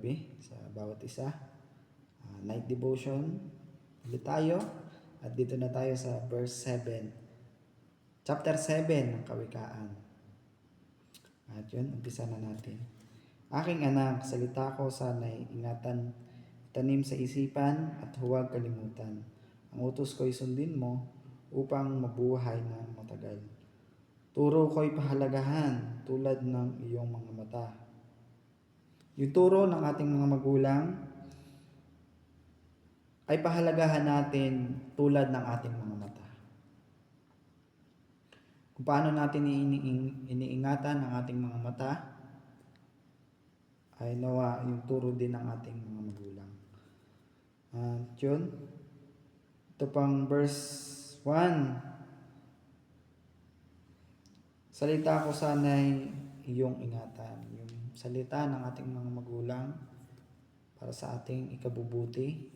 gabi sa bawat isa. Night devotion ulit tayo. At dito na tayo sa verse 7. Chapter 7 ng Kawikaan. At yun, umpisa na natin. Aking anak, salita ko sana'y ingatan, tanim sa isipan at huwag kalimutan. Ang utos ko'y sundin mo upang mabuhay na matagal. Turo ko'y pahalagahan tulad ng iyong mga mata. Yung turo ng ating mga magulang ay pahalagahan natin tulad ng ating mga mata. Kung paano natin iniingatan ang ating mga mata, ay nawa yung turo din ng ating mga magulang. At yun, ito pang verse 1. Salita ko sana'y iyong ingatan. Yung salita ng ating mga magulang para sa ating ikabubuti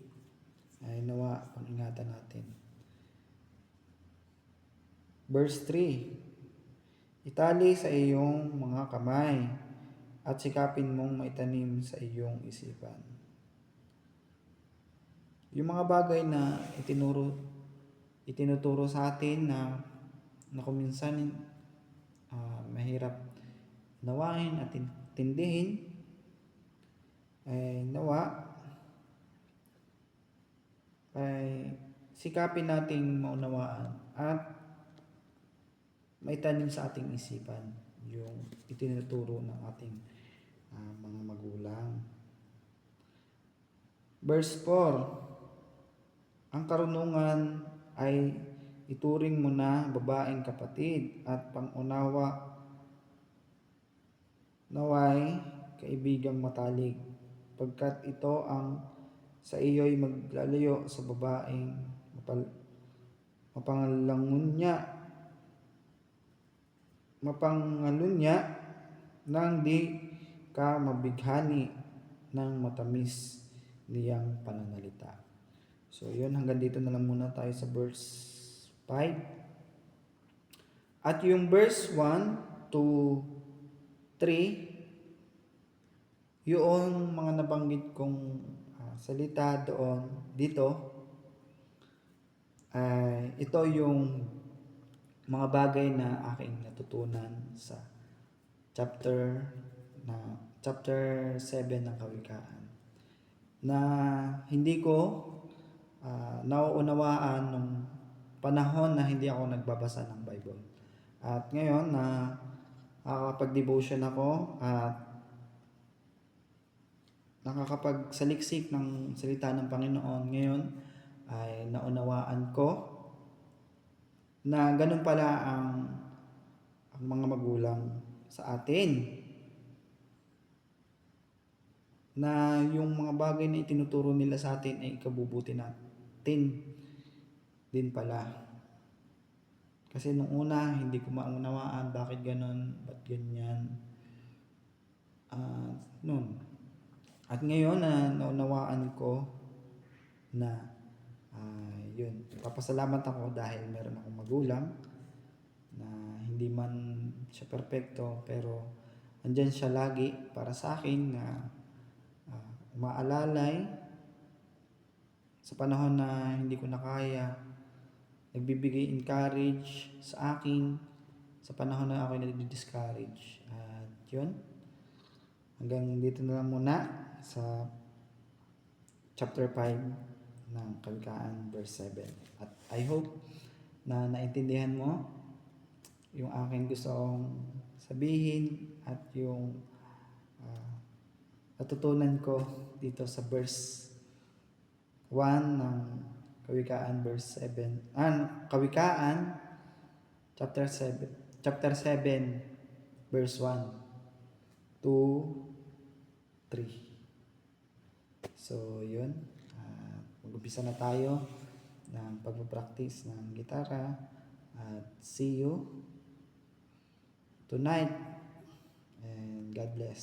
ay nawa pang-ingatan natin. Verse 3. Itali sa iyong mga kamay at sikapin mong maitanim sa iyong isipan. Yung mga bagay na itinuturo sa atin na kung minsan mahirap nawain at tindihin, ay nawa ay sikapin nating maunawaan at maitanim sa ating isipan yung itinuturo ng ating mga magulang. Verse 4. Ang karunungan ay ituring mo na babaeng kapatid at pangunawa naway kaibigang matalik, pagkat ito ang sa iyo'y maglalayo sa babaeng mapangalunya nang di ka mabighani ng matamis niyang pananalita. So yun, hanggang dito na lang muna tayo sa verse 5. At yung verse 1 to 3, yung mga nabanggit kong salita dito, ito yung mga bagay na aking natutunan sa chapter 7 ng Kawikaan, na hindi ko nauunawaan nung panahon na hindi ako nagbabasa ng Bible. At ngayon na nakakapag-devotion ako at nakakapagsaliksik ng salita ng Panginoon, ngayon ay naunawaan ko na ganun pala ang mga magulang sa atin, na yung mga bagay na itinuturo nila sa atin ay ikabubuti natin din pala. Kasi nung una hindi ko maunawaan bakit ganun, ba't ganyan, nun. At ngayon na naunawaan ko na yun, papasalamat ako dahil meron akong magulang na hindi man siya perfecto, pero andyan siya lagi para sa akin, na umaalalay sa panahon na hindi ko na kaya, nagbibigay encourage sa akin sa panahon na ako nadi-discourage. At yun, hanggang dito na lang muna sa chapter 5 ng Kawikaan verse 7. At I hope na naintindihan mo yung aking gustong sabihin at yung natutunan ko dito sa verse 1 ng Kawikaan verse 7. Kawikaan chapter 7 verse 1 to 3. So yun, mag-umpisa na tayo ng pagpapractice ng gitara, at see you tonight and God bless.